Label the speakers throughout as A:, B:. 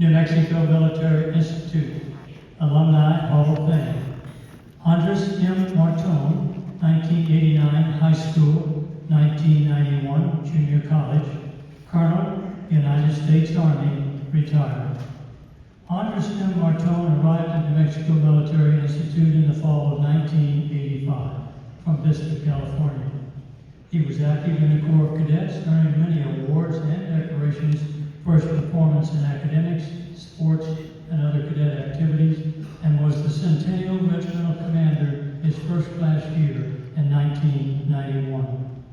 A: New Mexico Military Institute, Alumni Hall of Fame. Andras Marton, 1989 High School, 1991 Junior College, Colonel, United States Army, retired. Andras Marton arrived at New Mexico Military Institute in the fall of 1985 from Vista, California. He was active in the Corps of Cadets, earning many awards and decorations for his performance in academics, sports, and other cadet activities, and was the Centennial Regimental Commander his first-class year in 1991.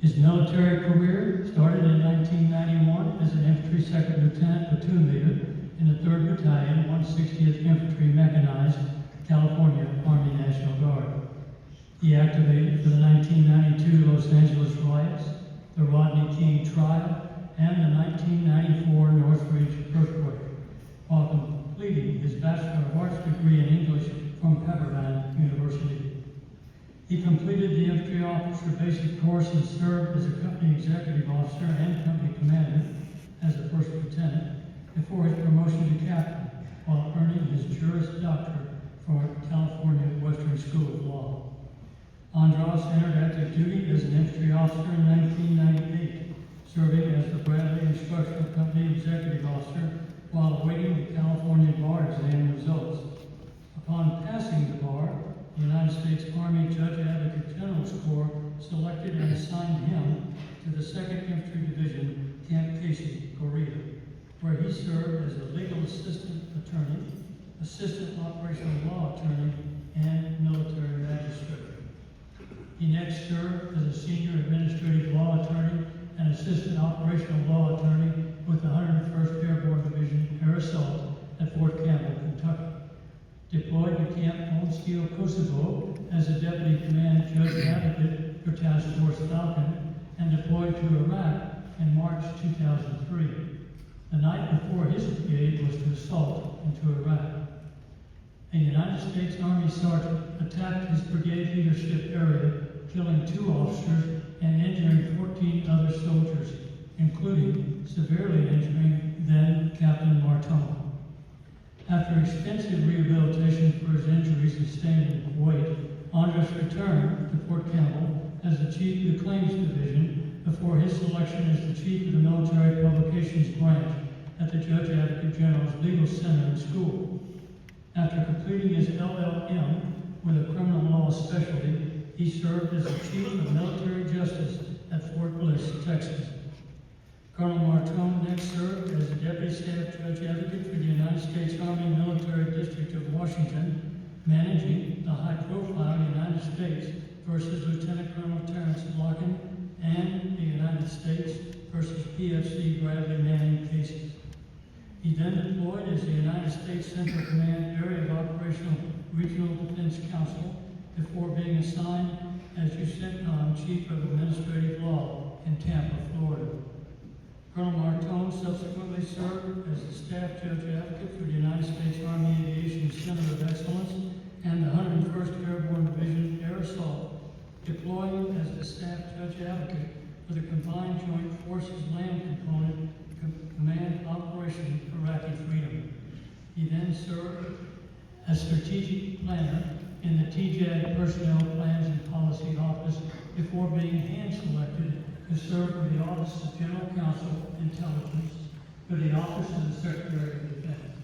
A: His military career started in 1991 as an infantry second lieutenant platoon leader in the 3rd Battalion, 160th Infantry Mechanized, California Army National Guard. He activated for the 1992 Los Angeles riots, the Rodney King trial, and the 1994 Northridge earthquake, while completing his Bachelor of Arts degree in English from Pepperdine University. He completed the Infantry Officer Basic Course and served as a Company Executive Officer and Company Commander as a First Lieutenant before his promotion to Captain, while earning his Juris Doctorate from California Western School of Law. Andras entered active duty as an infantry officer in 1998, serving as the Bradley Instructional Company Executive Officer while awaiting the California Bar Exam results. Upon passing the bar, the United States Army Judge Advocate General's Corps selected and assigned him to the 2nd Infantry Division, Camp Casey, Korea, where he served as a legal assistant attorney, assistant operational law attorney, and military magistrate. He next served as a senior administrative law attorney and assistant operational law attorney with the 101st Airborne Division Air Assault at Fort Campbell, Kentucky. Deployed to Camp Holmsteel, Kosovo as a deputy command judge advocate for Task Force Falcon, and deployed to Iraq in March 2003. The night before his brigade was to assault into Iraq. A United States Army sergeant attacked his brigade leadership area, killing 2 officers and injuring 14 other soldiers, including severely injuring then Captain Marton. After extensive rehabilitation for his injuries sustained in Kuwait, Andras returned to Fort Campbell as the chief of the Claims Division before his selection as the chief of the Military Publications Branch at the Judge Advocate General's Legal Center and School. After completing his LLM with a criminal law specialty, he served as the Chief of Military Justice at Fort Bliss, Texas. Colonel Marton next served as the Deputy Staff Judge Advocate for the United States Army Military District of Washington, managing the high-profile United States versus Lieutenant Colonel Terrence Locken and the United States versus PFC Bradley Manning cases. He then deployed as the United States Central Command Area of Operational Regional Defense Council before being assigned as USENTCOM Chief of Administrative Law in Tampa, Florida. Colonel Marton subsequently served as the Staff Judge Advocate for the United States Army Aviation Center of Excellence and the 101st Airborne Division Air Assault, deploying as the Staff Judge Advocate for the Combined Joint Forces Land Component Command Operation Iraqi Freedom. He then served as Strategic Planner in the TJAG Personnel Plans and Policy Office before being hand-selected to serve with the Office of General Counsel Intelligence for the Office of the Secretary of Defense.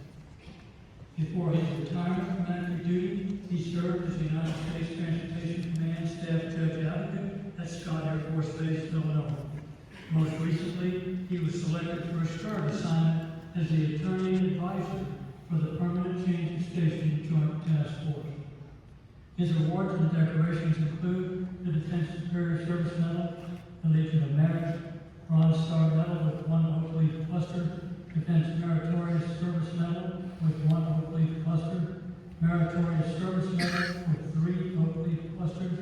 A: Before his retirement from active duty, he served as the United States Transportation Command Staff Judge Advocate at Scott Air Force Base, Illinois. Most recently, he was selected for a start assignment as the Attorney Advisor for the Permanent Change of Station Joint Task Force. His awards and decorations include the Defense Superior Service Medal, the Legion of Merit, Bronze Star Medal with 1 oak leaf cluster, Defense Meritorious Service Medal with 1 oak leaf cluster, Meritorious Service Medal with 3 oak leaf clusters,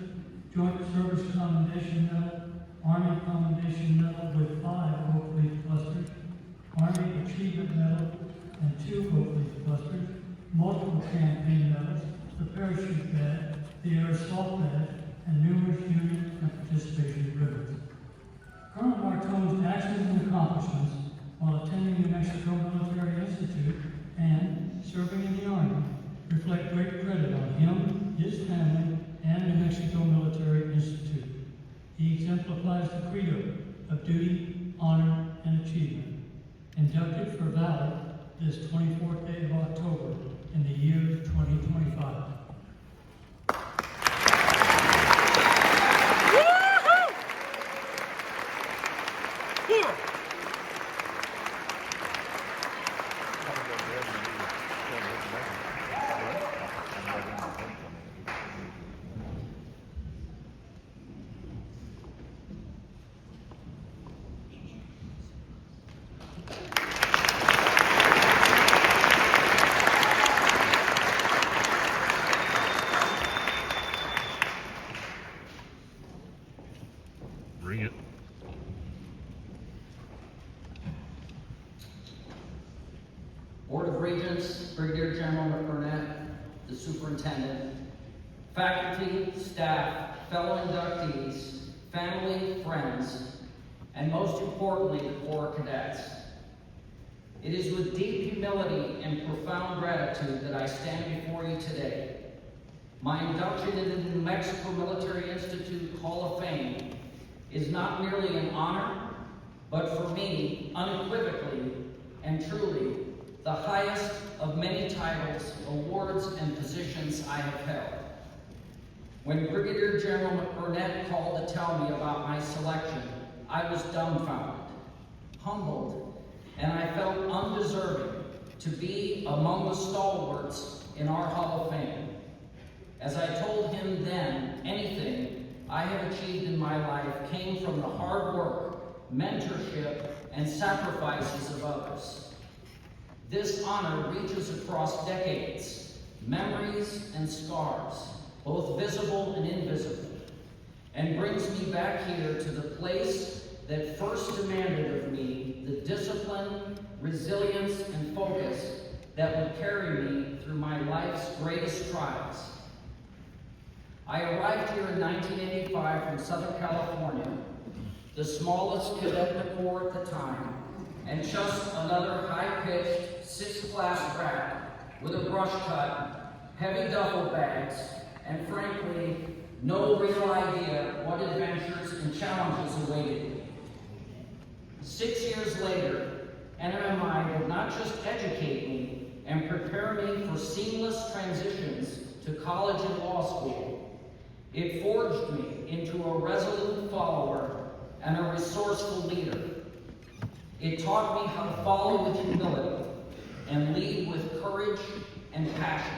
A: Joint Service Commendation Medal, Army Commendation Medal with 5 oak leaf clusters, Army Achievement Medal and 2 oak leaf clusters, multiple campaign medals, the parachute bed, the air assault bed, and numerous unit and participation ribbons. Colonel Marton's actions and accomplishments while attending New Mexico Military Institute and serving in the Army reflect great credit on him, his family, and New Mexico Military Institute. He exemplifies the credo of duty, honor, and achievement. Inducted for Valor this 24th day of October in the year 2025.
B: Bring it.
C: Board of Regents, Brigadier General McBurnett, the Superintendent, faculty, staff, fellow inductees, family, friends, and most importantly, the Corps cadets. It is with deep humility and profound gratitude that I stand before you today. My induction into the New Mexico Military Institute Hall of Fame is not merely an honor, but for me, unequivocally and truly, the highest of many titles, awards, and positions I have held. When Brigadier General McBurnett called to tell me about my selection, I was dumbfounded, humbled, and I felt undeserving to be among the stalwarts in our Hall of Fame. As I told him then, anything I have achieved in my life came from the hard work, mentorship, and sacrifices of others. This honor reaches across decades, memories and scars, both visible and invisible, and brings me back here to the place that first demanded of me the discipline, resilience, and focus that would carry me through my life's greatest trials. I arrived here in 1985 from Southern California, the smallest cadet in the Corps at the time, and just another high-pitched, sixth-class brat with a brush cut, heavy duffel bags, and frankly, no real idea what adventures and challenges awaited me. 6 years later, NMI did not just educate me and prepare me for seamless transitions to college and law school. It forged me into a resolute follower and a resourceful leader. It taught me how to follow with humility and lead with courage and passion.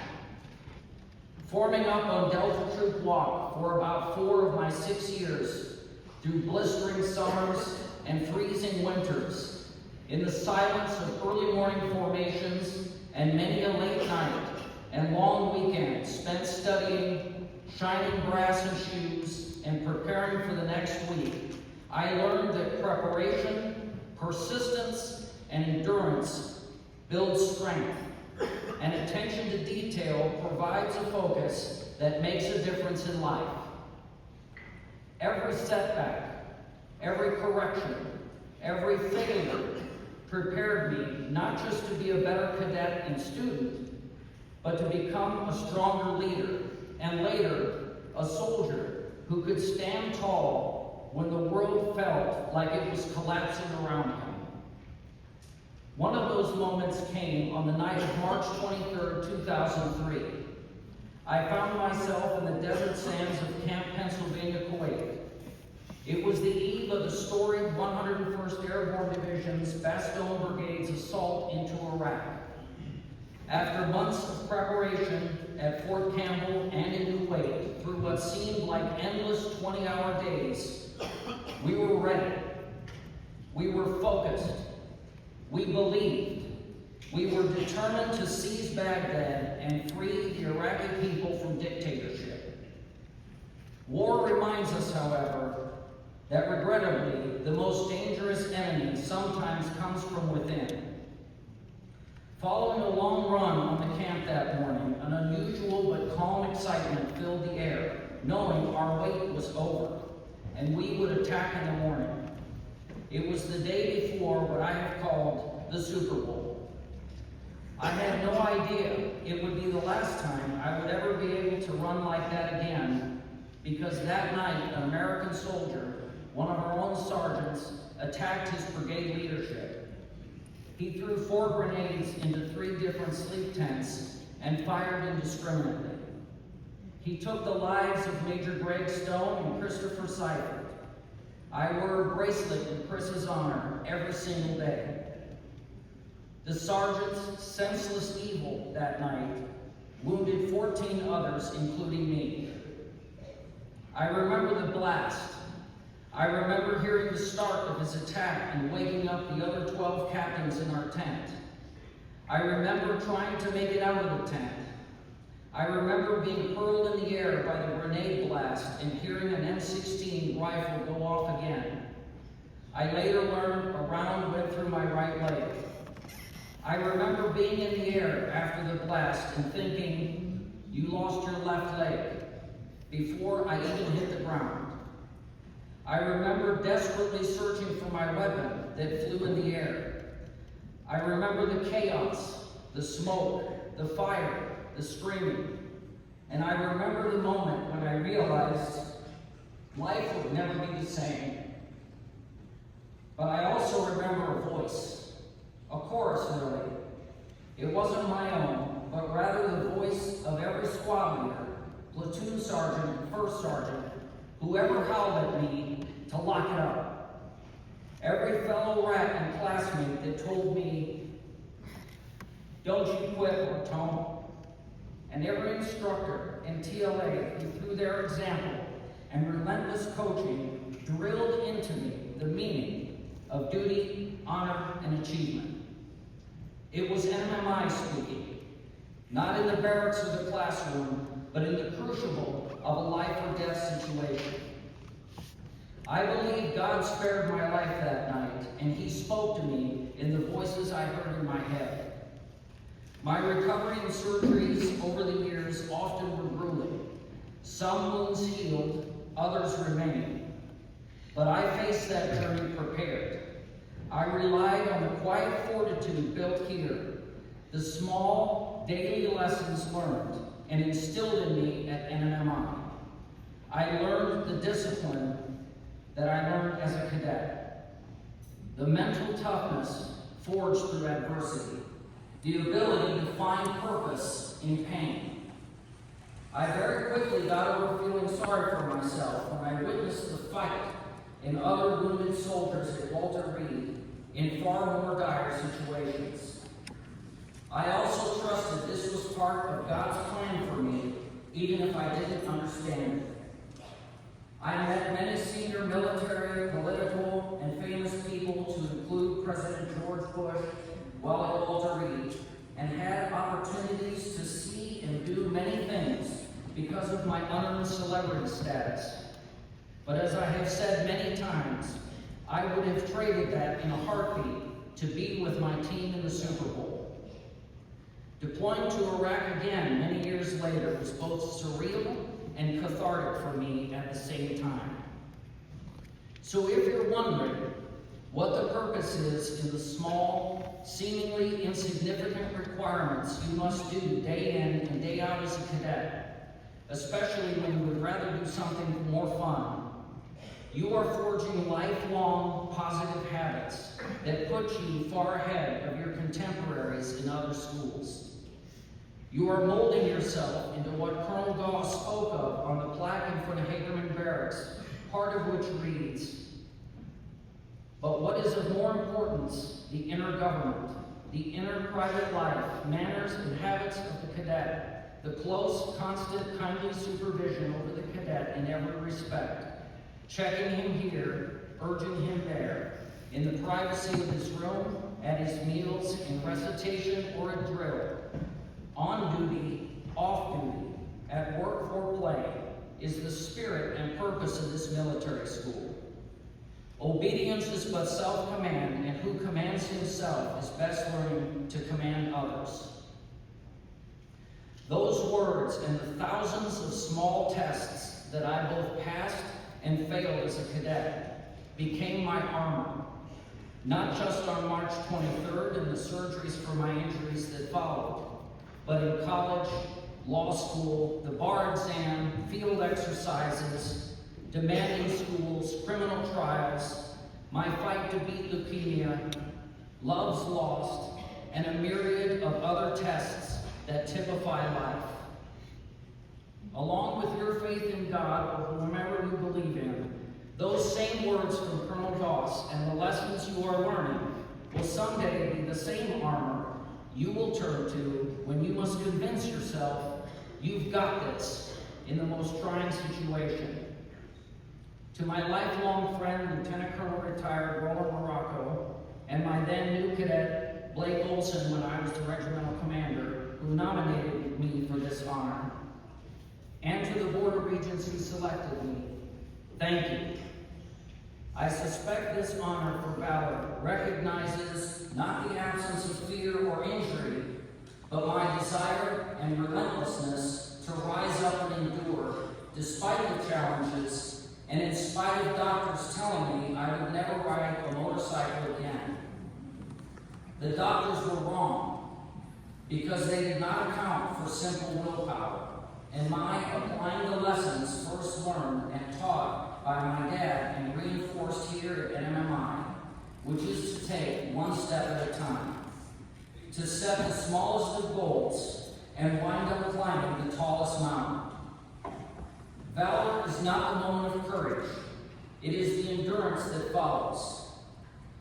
C: Forming up on Delta Troop Block for about 4 of my 6 years, through blistering summers and freezing winters, in the silence of early morning formations and many a late night and long weekend spent studying, shining brass and shoes, and preparing for the next week, I learned that preparation, persistence, and endurance build strength, and attention to detail provides a focus that makes a difference in life. Every setback, every correction, every failure prepared me not just to be a better cadet and student, but to become a stronger leader, and later, a soldier who could stand tall when the world felt like it was collapsing around him. One of those moments came on the night of March 23rd, 2003. I found myself in the desert sands of Camp Pennsylvania, Kuwait. It was the eve of the storied 101st Airborne Division's Bastogne Brigade's assault into Iraq. After months of preparation at Fort Campbell and in Kuwait, through what seemed like endless 20-hour days, we were ready. We were focused. We believed. We were determined to seize Baghdad and free the Iraqi people from dictatorship. War reminds us, however, that regrettably, the most dangerous enemy sometimes comes from within. Following a long run on the camp that morning, an unusual but calm excitement filled the air, knowing our wait was over, and we would attack in the morning. It was the day before what I have called the Super Bowl. I had no idea it would be the last time I would ever be able to run like that again, because that night an American soldier, one of our own sergeants, attacked his brigade leadership. He threw 4 grenades into 3 different sleep tents and fired indiscriminately. He took the lives of Major Greg Stone and Christopher Seifert. I wore a bracelet in Chris's honor every single day. The sergeant's senseless evil that night wounded 14 others, including me. I remember the blast. I remember hearing the start of his attack and waking up the other 12 captains in our tent. I remember trying to make it out of the tent. I remember being hurled in the air by the grenade blast and hearing an M16 rifle go off again. I later learned a round went through my right leg. I remember being in the air after the blast and thinking, you lost your left leg, before I even hit the ground. I remember desperately searching for my weapon that flew in the air. I remember the chaos, the smoke, the fire, the screaming. And I remember the moment when I realized life would never be the same. But I also remember a voice, a chorus really. It wasn't my own, but rather the voice of every squad leader, platoon sergeant, first sergeant, whoever howled at me to lock it up. Every fellow rat and classmate that told me, don't you quit, Marton. And every instructor in TLA who, through their example and relentless coaching, drilled into me the meaning of duty, honor, and achievement. It was NMMI speaking, not in the barracks or the classroom, but in the crucible of a life or death situation. I believe God spared my life that night, and He spoke to me in the voices I heard in my head. My recovery and surgeries over the years often were grueling. Some wounds healed, others remained. But I faced that journey prepared. I relied on the quiet fortitude built here, the small daily lessons learned and instilled in me at NMMI. I learned the discipline that I learned as a cadet, the mental toughness forged through adversity, the ability to find purpose in pain. I very quickly got over feeling sorry for myself when I witnessed the fight in other wounded soldiers at Walter Reed in far more dire situations. I also trusted this was part of God's plan for me, even if I didn't understand it. I met many senior military, political, and famous people, to include President George Bush, while at Walter Reed, and had opportunities to see and do many things because of my unearned celebrity status. But as I have said many times, I would have traded that in a heartbeat to be with my team in the Super Bowl. Deploying to Iraq again many years later was both surreal and cathartic for me at the same time. So if you're wondering what the purpose is in the small, seemingly insignificant requirements you must do day in and day out as a cadet, especially when you would rather do something more fun, you are forging lifelong positive habits that put you far ahead of your contemporaries in other schools. You are molding yourself into what Colonel Goss spoke of on the plaque in front of Hagerman Barracks, part of which reads, but what is of more importance, the inner government, the inner private life, manners and habits of the cadet, the close, constant, kindly supervision over the cadet in every respect, checking him here, urging him there, in the privacy of his room, at his meals, in recitation or at drill, on duty, off duty, at work or play, is the spirit and purpose of this military school. Obedience is but self-command, and who commands himself is best learning to command others. Those words and the thousands of small tests that I both passed and failed as a cadet became my armor, not just on March 23rd and the surgeries for my injuries that followed, but in college, law school, the bar exam, field exercises, demanding schools, criminal trials, my fight to beat leukemia, loves lost, and a myriad of other tests that typify life. Along with your faith in God or whomever you believe in, those same words from Colonel Goss and the lessons you are learning will someday be the same armor you will turn to when you must convince yourself you've got this in the most trying situation. To my lifelong friend, Lieutenant Colonel retired Roland Morocco, and my then new cadet, Blake Olson, when I was the regimental commander, who nominated me for this honor, and to the Board of Regents who selected me, thank you. I suspect this honor for valor recognizes not the absence of fear or injury, but my desire and relentlessness to rise up and endure despite the challenges and in spite of doctors telling me I would never ride a motorcycle again. The doctors were wrong because they did not account for simple willpower and my applying the lessons first learned and taught by my dad and reinforced here at NMMI, which is to take one step at a time, to set the smallest of goals and wind up climbing the tallest mountain. Valor is not the moment of courage. It is the endurance that follows.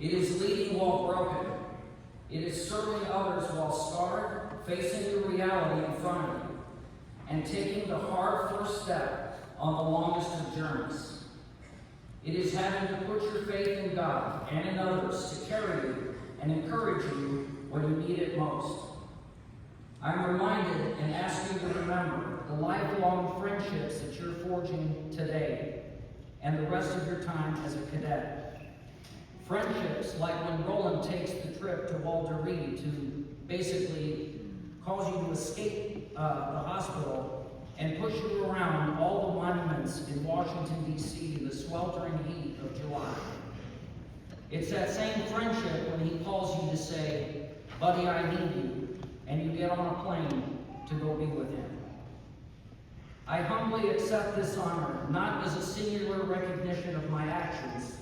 C: It is leading while broken. It is serving others while scarred, facing the reality in front of you, and taking the hard first step on the longest of journeys. It is having to put your faith in God and in others to carry you and encourage you when you need it most. I'm reminded and ask you to remember the lifelong friendships that you're forging today and the rest of your time as a cadet. Friendships like when Roland takes the trip to Walter Reed to basically cause you to escape the hospital and push you around all the monuments in Washington, D.C. in the sweltering heat of July. It's that same friendship when he calls you to say, buddy, I need you, and you get on a plane to go be with him. I humbly accept this honor, not as a singular recognition of my actions,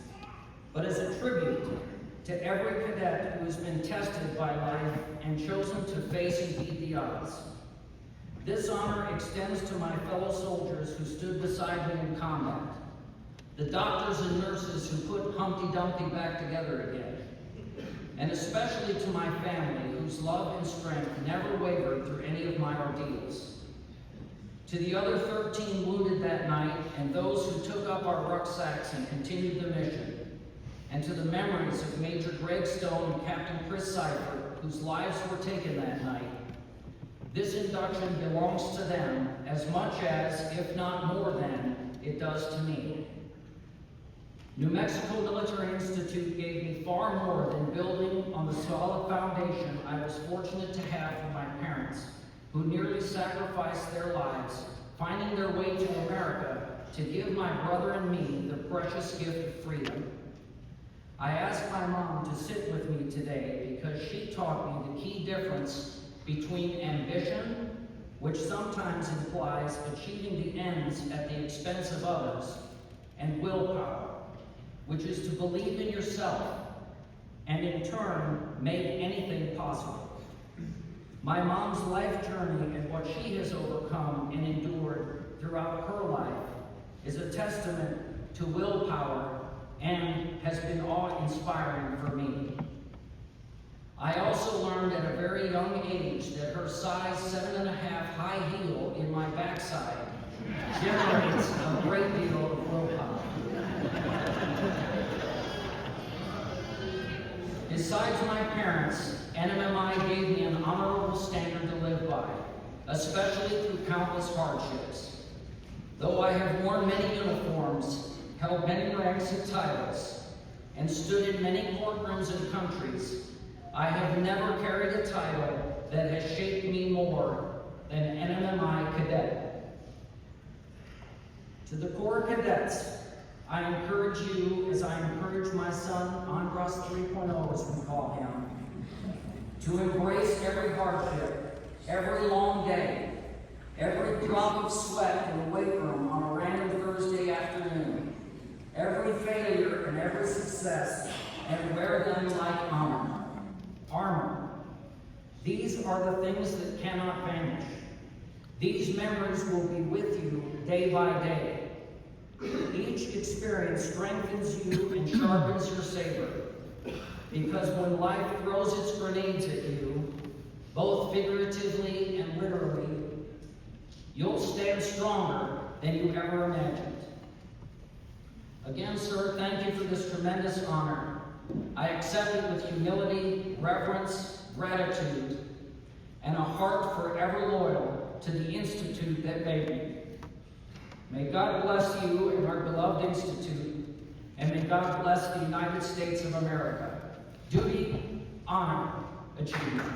C: but as a tribute to every cadet who has been tested by life and chosen to face and beat the odds. This honor extends to my fellow soldiers who stood beside me in combat, the doctors and nurses who put Humpty Dumpty back together again, and especially to my family whose love and strength never wavered through any of my ordeals. To the other 13 wounded that night and those who took up our rucksacks and continued the mission, and to the memories of Major Greg Stone and Captain Chris Seifert, whose lives were taken that night, this induction belongs to them as much as, if not more than, it does to me. New Mexico Military Institute gave me far more than building on the solid foundation I was fortunate to have from my parents, who nearly sacrificed their lives, finding their way to America to give my brother and me the precious gift of freedom. I asked my mom to sit with me today because she taught me the key difference between ambition, which sometimes implies achieving the ends at the expense of others, and willpower, which is to believe in yourself and in turn make anything possible. My mom's life journey and what she has overcome and endured throughout her life is a testament to willpower and has been awe-inspiring for me. I also learned at a very young age that her size 7.5 high heel in my backside generates a great deal of willpower. Besides my parents, NMMI gave me an honorable standard to live by, especially through countless hardships. Though I have worn many uniforms, held many ranks and titles, and stood in many courtrooms and countries, I have never carried a title that has shaped me more than NMMI cadet. To the Corps cadets, I encourage you, as I encourage my son, Andras 3.0, as we call him, to embrace every hardship, every long day, every drop of sweat in the weight room on a random Thursday afternoon, every failure and every success, and wear them like armor. Armor. These are the things that cannot vanish. These memories will be with you day by day. Each experience strengthens you and sharpens your saber. Because when life throws its grenades at you, both figuratively and literally, you'll stand stronger than you ever imagined. Again, sir, thank you for this tremendous honor. I accept it with humility, reverence, gratitude, and a heart forever loyal to the institute that made me. May God bless you and our beloved institute, and may God bless the United States of America. Duty, honor, achievement.